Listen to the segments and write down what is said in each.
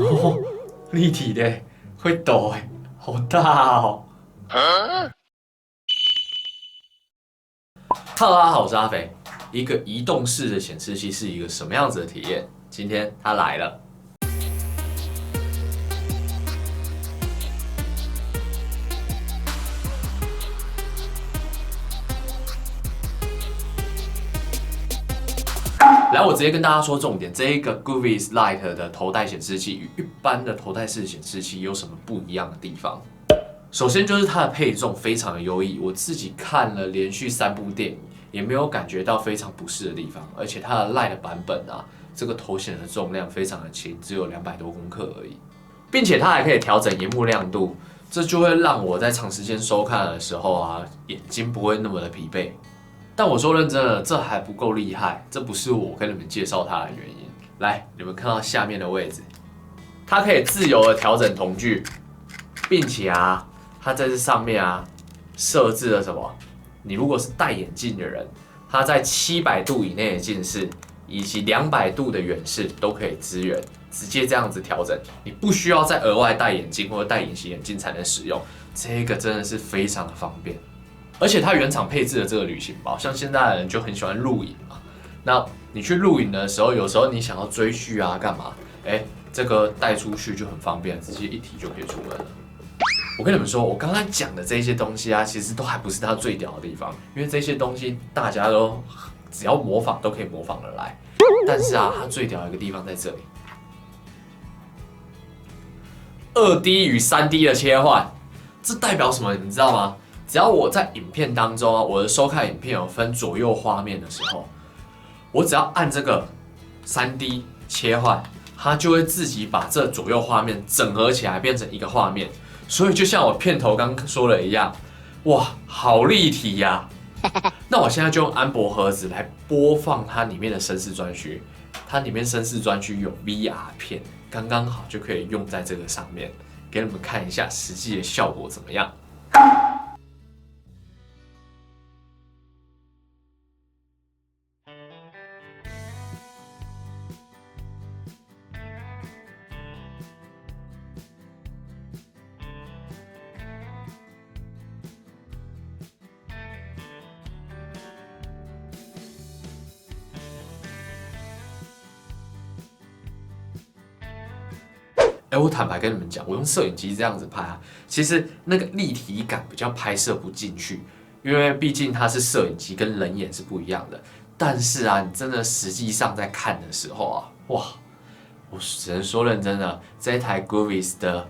哦，立体的，会抖哎，好大哦。Hello，大家好，我是阿肥。一个移动式的显示器是一个什么样子的体验？今天它来了。来，我直接跟大家说重点，这一个 Goovis Lite 的头戴显示器与一般的头戴式显示器有什么不一样的地方？首先就是它的配重非常的优异，我自己看了连续3部电影，也没有感觉到非常不适的地方。而且它的 Lite 版本啊，这个头显的重量非常的轻，只有200多公克而已，并且它还可以调整萤幕亮度，这就会让我在长时间收看的时候啊，眼睛不会那么的疲惫。但我说认真的，这还不够厉害，这不是我跟你们介绍它的原因。来，你们看到下面的位置，它可以自由的调整瞳距，并且啊，它在这上面啊设置了什么？你如果是戴眼镜的人，它在700度以内的近视以及200度的远视都可以支援，直接这样子调整，你不需要再额外戴眼镜或者戴隐形眼镜才能使用，这个真的是非常的方便。而且它原厂配置的这个旅行包，像现在的人就很喜欢露营嘛。那你去露营的时候，有时候你想要追剧啊，干嘛？这个带出去就很方便，直接一提就可以出门了。我跟你们说，我刚才讲的这些东西啊，其实都还不是它最屌的地方，因为这些东西大家都只要模仿都可以模仿得来。但是啊，它最屌的一个地方在这里，2D 与3D 的切换，这代表什么？你们知道吗？只要我在影片当中啊，我的收看影片有分左右画面的时候，我只要按这个3D 切换，它就会自己把这左右画面整合起来变成一个画面。所以就像我片头刚说的一样，哇，好立体呀！那我现在就用安博盒子来播放它里面的声势专区，它里面声势专区有 VR 片，刚刚好就可以用在这个上面，给你们看一下实际的效果怎么样。我坦白跟你们讲，我用摄影机这样子拍啊，其实那个立体感比较拍摄不进去，因为毕竟它是摄影机，跟人眼是不一样的。但是啊，你真的实际上在看的时候啊，哇，我只能说认真的，这一台 Goovis 的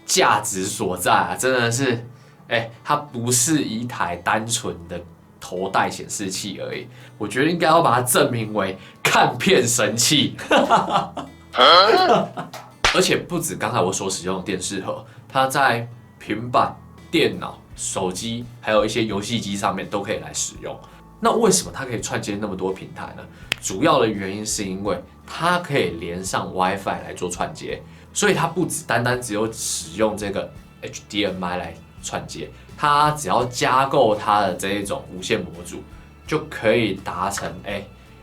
价值所在啊，真的是，它不是一台单纯的头戴显示器而已，我觉得应该要把它证明为看片神器。而且不止刚才我所使用的电视盒，它在平板、电脑、手机，还有一些游戏机上面都可以来使用。那为什么它可以串接那么多平台呢？主要的原因是因为它可以连上 WiFi 来做串接，所以它不单单只有使用这个 HDMI 来串接，它只要加购它的这一种无线模组，就可以达成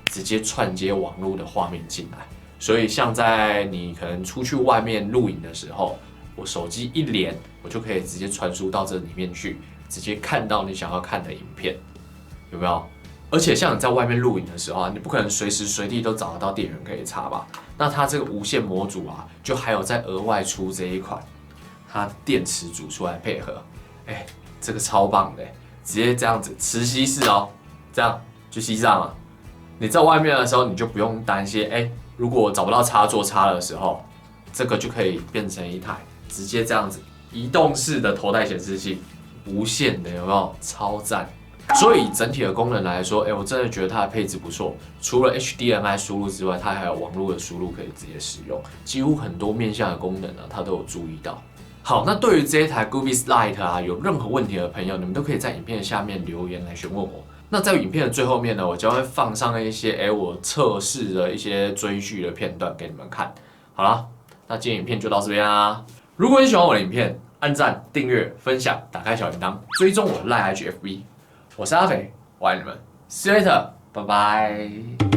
直接串接网络的画面进来。所以像在你可能出去外面露营的时候，我手机一连，我就可以直接传输到这里面去，直接看到你想要看的影片，有没有？而且像你在外面露营的时候啊，你不可能随时随地都找得到电源可以插吧？那它这个无线模组啊，就还有再额外出这一款，它电池组出来配合，这个超棒的，直接这样子磁吸式哦，这样就吸上了。你在外面的时候，你就不用担心，如果找不到插座插的时候，这个就可以变成一台直接这样子移动式的头戴显示器，无线的，有没有？超赞！所以整体的功能来说，我真的觉得它的配置不错。除了 HDMI 输入之外，它还有网络的输入可以直接使用，几乎很多面向的功能它都有注意到。好，那对于这一台 Goovis Lite 啊，有任何问题的朋友，你们都可以在影片下面留言来询问我。那在影片的最后面呢，我将会放上一些我测试的一些追剧的片段给你们看。好啦，那今天影片就到这边啦。如果你喜欢我的影片，按赞、订阅、分享、打开小铃铛，追踪我的 LINE、IG、FB。我是阿肥，我爱你们 ，See you later，拜拜。